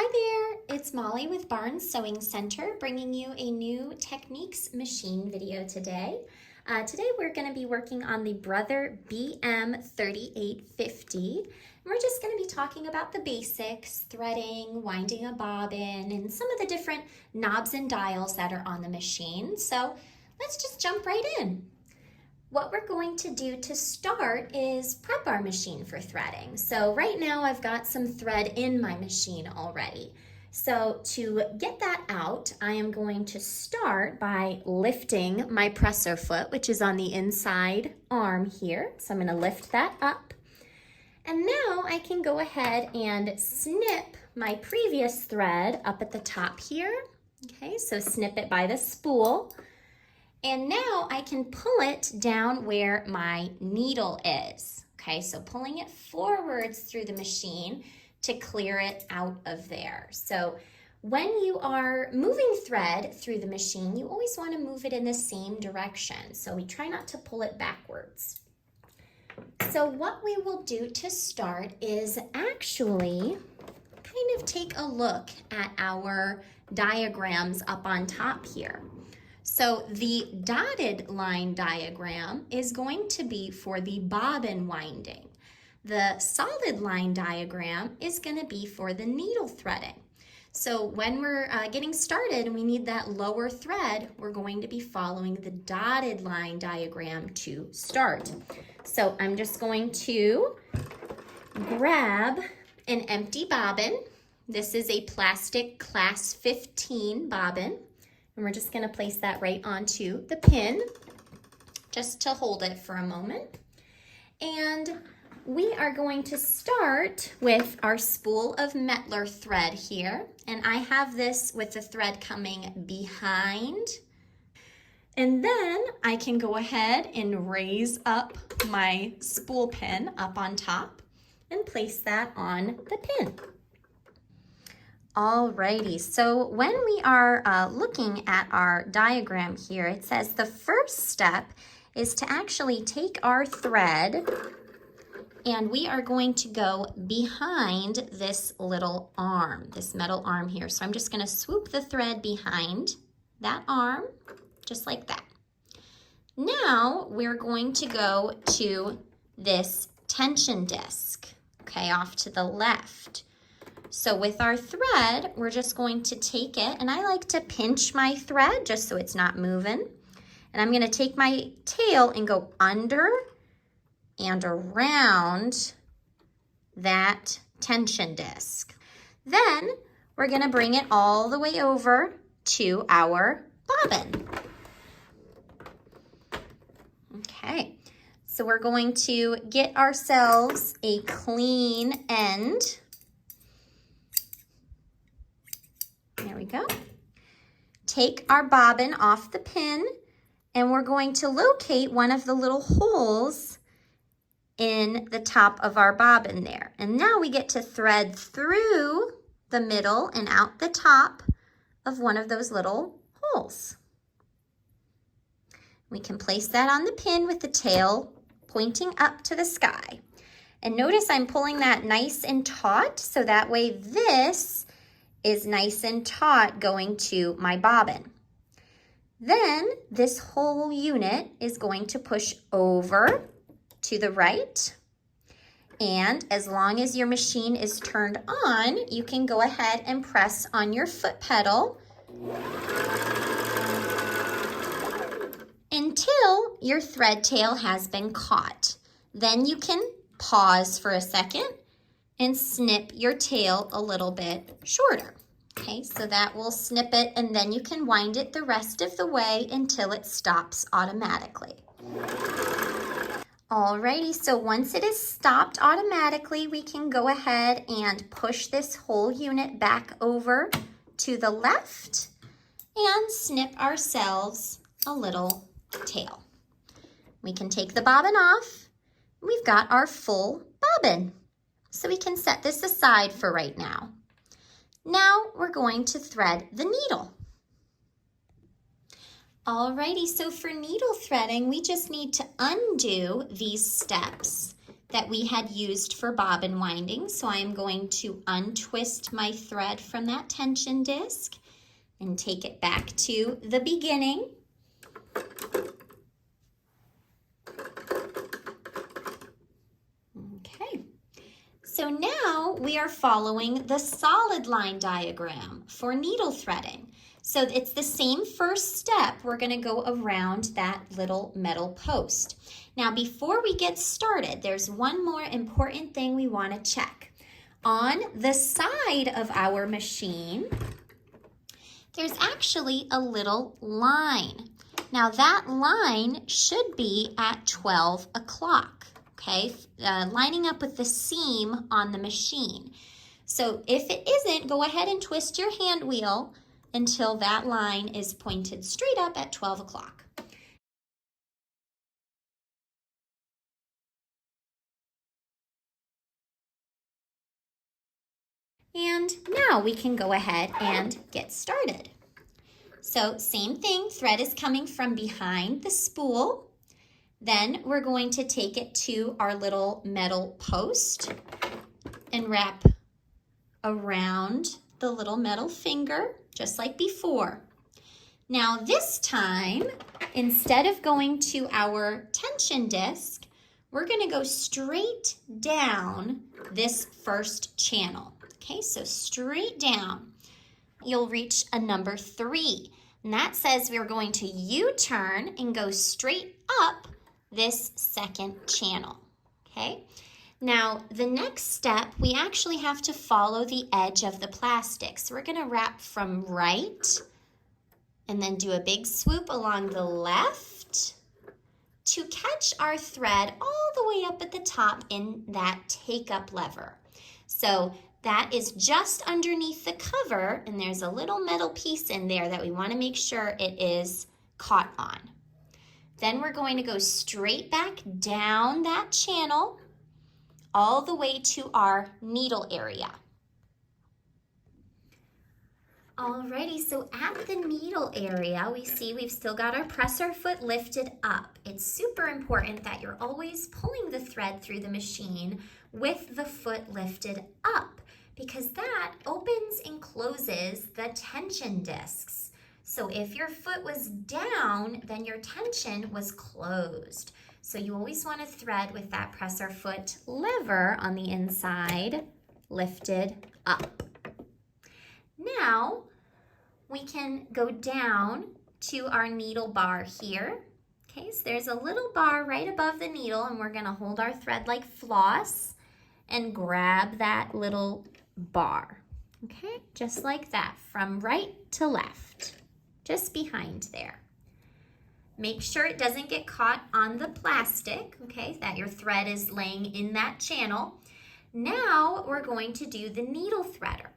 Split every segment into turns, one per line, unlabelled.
Hi there, it's Molly with Barnes Sewing Center bringing you a new Techniques machine video today. Today we're going to be working on the Brother BM3850. We're just going to be talking about the basics, threading, winding a bobbin, and some of the different knobs and dials that are on the machine. So let's just jump right in. What we're going to do to start is prep our machine for threading. So right now I've got some thread in my machine already. So to get that out, I am going to start by lifting my presser foot, which is on the inside arm here. So I'm going to lift that up. And now I can go ahead and snip my previous thread up at the top here. Okay, so snip it by the spool. And now I can pull it down where my needle is. Okay, so pulling it forwards through the machine to clear it out of there. So when you are moving thread through the machine, you always want to move it in the same direction. So we try not to pull it backwards. So what we will do to start is actually kind of take a look at our diagrams up on top here. So the dotted line diagram is going to be for the bobbin winding. The solid line diagram is going to be for the needle threading. So when we're getting started and we need that lower thread, we're going to be following the dotted line diagram to start. So I'm just going to grab an empty bobbin. This is a plastic class 15 bobbin. And we're just going to place that right onto the pin just to hold it for a moment. And we are going to start with our spool of Mettler thread here. And I have this with the thread coming behind. And then I can go ahead and raise up my spool pin up on top and place that on the pin. Alrighty, so when we are looking at our diagram here, it says the first step is to actually take our thread and we are going to go behind this little arm, this metal arm here. So I'm just going to swoop the thread behind that arm, just like that. Now we're going to go to this tension disc, okay, off to the left. So with our thread, we're just going to take it, and I like to pinch my thread just so it's not moving. And I'm going to take my tail and go under and around that tension disc. Then we're going to bring it all the way over to our bobbin. Okay, so we're going to get ourselves a clean end. There we go. Take our bobbin off the pin and we're going to locate one of the little holes in the top of our bobbin there. And now we get to thread through the middle and out the top of one of those little holes. We can place that on the pin with the tail pointing up to the sky. And notice I'm pulling that nice and taut so that way this is nice and taut going to my bobbin. Then this whole unit is going to push over to the right. And as long as your machine is turned on, you can go ahead and press on your foot pedal until your thread tail has been caught. Then you can pause for a second and snip your tail a little bit shorter. Okay, so that will snip it and then you can wind it the rest of the way until it stops automatically. Alrighty, so once it is stopped automatically, we can go ahead and push this whole unit back over to the left and snip ourselves a little tail. We can take the bobbin off. We've got our full bobbin. So we can set this aside for right now. Now we're going to thread the needle. Alrighty, so for needle threading, we just need to undo these steps. that we had used for bobbin winding. So I'm going to untwist my thread from that tension disc and take it back to the beginning. Okay, so now we are following the solid line diagram for needle threading. So it's the same first step. We're going to go around that little metal post. Now, before we get started, there's one more important thing we want to check. On the side of our machine, there's actually a little line. Now, that line should be at 12 o'clock, okay, lining up with the seam on the machine. So if it isn't, go ahead and twist your hand wheel until that line is pointed straight up at 12 o'clock. And now we can go ahead and get started. So same thing, thread is coming from behind the spool. Then we're going to take it to our little metal post and wrap around the little metal finger, just like before. Now this time, instead of going to our tension disc, we're going to go straight down this first channel. Okay, so straight down. You'll reach a number 3. And that says we're going to U-turn and go straight up this second channel. Okay, now the next step, we actually have to follow the edge of the plastic. So we're going to wrap from right and then do a big swoop along the left to catch our thread all the way up at the top in that take-up lever. So that is just underneath the cover, and there's a little metal piece in there that we want to make sure it is caught on. Then we're going to go straight back down that channel all the way to our needle area. Alrighty, so at the needle area, we see we've still got our presser foot lifted up. It's super important that you're always pulling the thread through the machine with the foot lifted up, because that opens and closes the tension discs. So if your foot was down, then your tension was closed. So you always want to thread with that presser foot lever on the inside lifted up. Now we can go down to our needle bar here. Okay, so there's a little bar right above the needle, and we're going to hold our thread like floss and grab that little bar. Okay, just like that, from right to left, just behind there. Make sure it doesn't get caught on the plastic, okay, that your thread is laying in that channel. Now we're going to do the needle threader.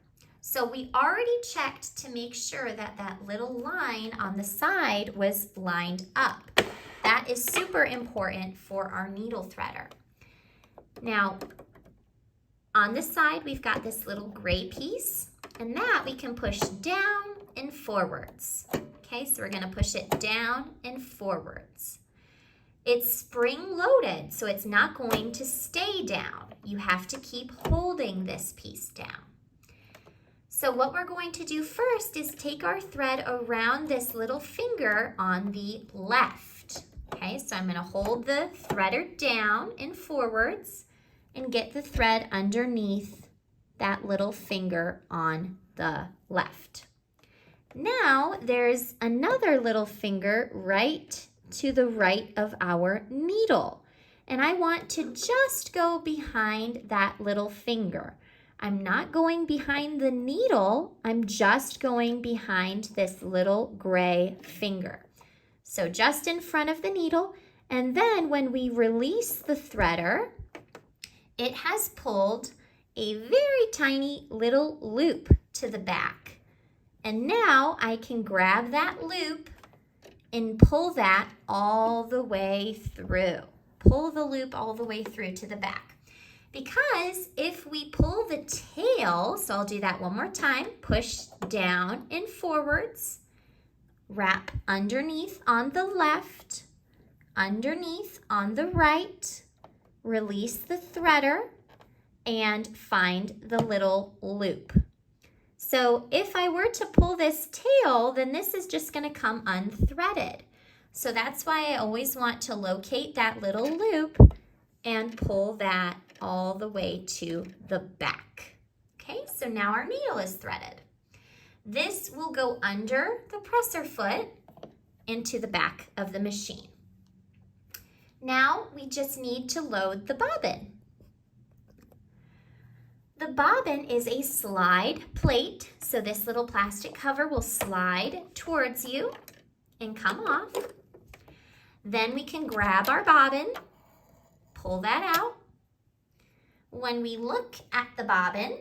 So we already checked to make sure that that little line on the side was lined up. That is super important for our needle threader. Now, on the side, we've got this little gray piece, and that we can push down and forwards. Okay, so we're going to push it down and forwards. It's spring-loaded, so it's not going to stay down. You have to keep holding this piece down. So what we're going to do first is take our thread around this little finger on the left. Okay, so I'm going to hold the threader down and forwards and get the thread underneath that little finger on the left. Now there's another little finger right to the right of our needle, and I want to just go behind that little finger. I'm not going behind the needle, I'm just going behind this little gray finger. So just in front of the needle, and then when we release the threader, it has pulled a very tiny little loop to the back. And now I can grab that loop and pull that all the way through. Pull the loop all the way through to the back. Because if we pull the tail, so I'll do that one more time, push down and forwards, wrap underneath on the left, underneath on the right, release the threader, and find the little loop. So if I were to pull this tail, then this is just going to come unthreaded. So that's why I always want to locate that little loop and pull that all the way to the back. Okay, so now our needle is threaded. This will go under the presser foot into the back of the machine. Now we just need to load the bobbin. The bobbin is a slide plate, so this little plastic cover will slide towards you and come off. Then we can grab our bobbin, pull that out. When we look at the bobbin,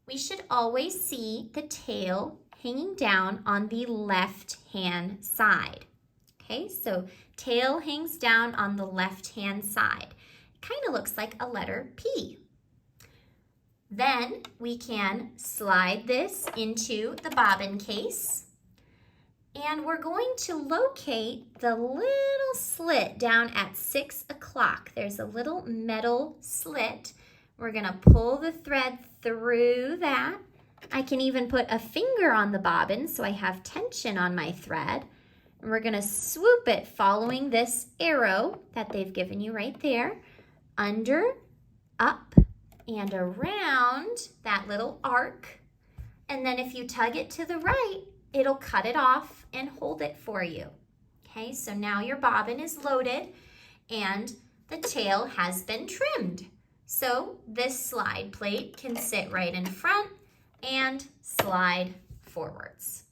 we should always see the tail hanging down on the left-hand side. Okay, so tail hangs down on the left-hand side. It kind of looks like a letter P. Then we can slide this into the bobbin case, and we're going to locate the little slit down at 6 o'clock. There's a little metal slit. We're gonna pull the thread through that. I can even put a finger on the bobbin so I have tension on my thread. And we're gonna swoop it following this arrow that they've given you right there, under, up, and around that little arc. And then if you tug it to the right, it'll cut it off and hold it for you. Okay, so now your bobbin is loaded and the tail has been trimmed. So this slide plate can sit right in front and slide forwards.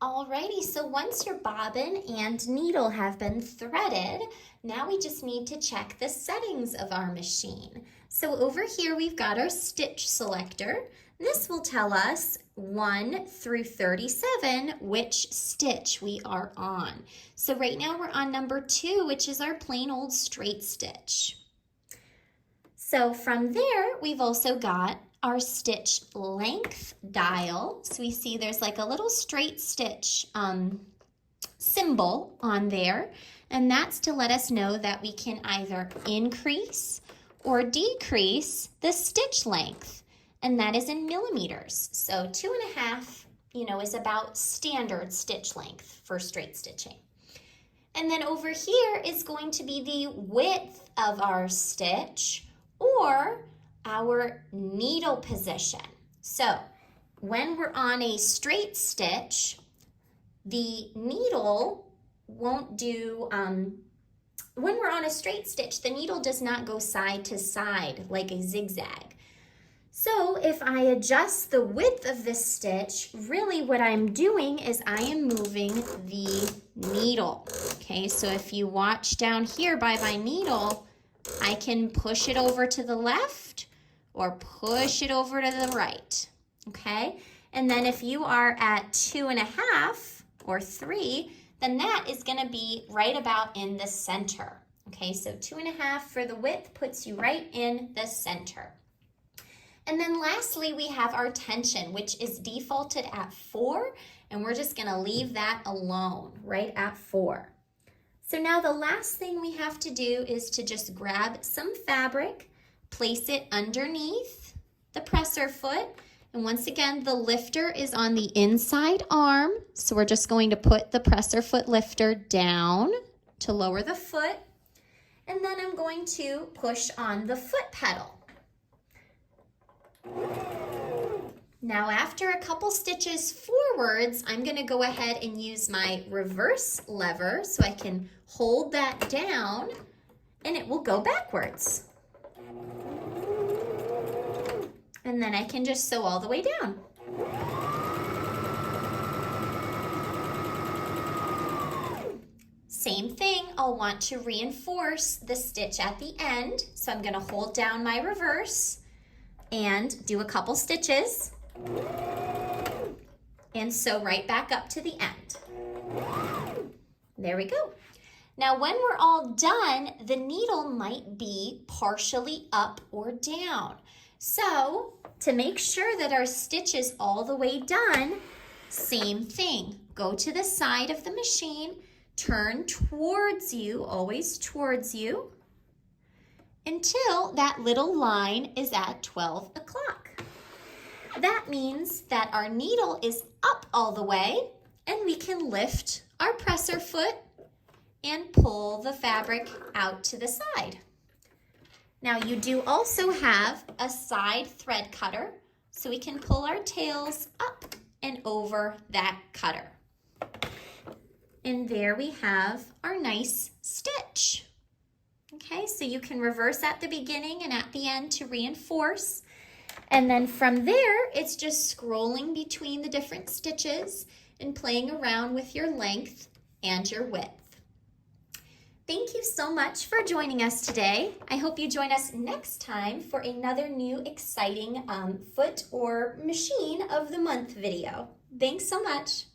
Alrighty, so once your bobbin and needle have been threaded, now we just need to check the settings of our machine. So over here we've got our stitch selector. This will tell us 1 through 37 which stitch we are on. So right now we're on number 2, which is our plain old straight stitch. So from there, we've also got our stitch length dial. So we see there's like a little straight stitch symbol on there, and that's to let us know that we can either increase or decrease the stitch length, and that is in millimeters. So 2.5, is about standard stitch length for straight stitching. And then over here is going to be the width of our stitch or our needle position. So when we're on a straight stitch, the needle won't do, when we're on a straight stitch, the needle does not go side to side like a zigzag. So if I adjust the width of this stitch, really what I'm doing is I am moving the needle. Okay, so if you watch down here by my needle, I can push it over to the left or push it over to the right, okay? And then if you are at 2.5 or 3, then that is gonna be right about in the center, okay? So 2.5 for the width puts you right in the center. And then lastly, we have our tension, which is defaulted at 4, and we're just gonna leave that alone, right at 4. So now the last thing we have to do is to just grab some fabric, place it underneath the presser foot, and once again, the lifter is on the inside arm, so we're just going to put the presser foot lifter down to lower the foot, and then I'm going to push on the foot pedal. Now after a couple stitches forwards, I'm going to go ahead and use my reverse lever so I can hold that down and it will go backwards. And then I can just sew all the way down. Same thing, I'll want to reinforce the stitch at the end. So I'm going to hold down my reverse and do a couple stitches and sew right back up to the end. There we go. Now when we're all done, the needle might be partially up or down. So to make sure that our stitch is all the way done, same thing. Go to the side of the machine, turn towards you, always towards you, until that little line is at 12 o'clock. That means that our needle is up all the way and we can lift our presser foot and pull the fabric out to the side. Now you do also have a side thread cutter, so we can pull our tails up and over that cutter. And there we have our nice stitch. Okay, so you can reverse at the beginning and at the end to reinforce. And then from there, it's just scrolling between the different stitches and playing around with your length and your width. Thank you so much for joining us today. I hope you join us next time for another new exciting foot or machine of the month video. Thanks so much.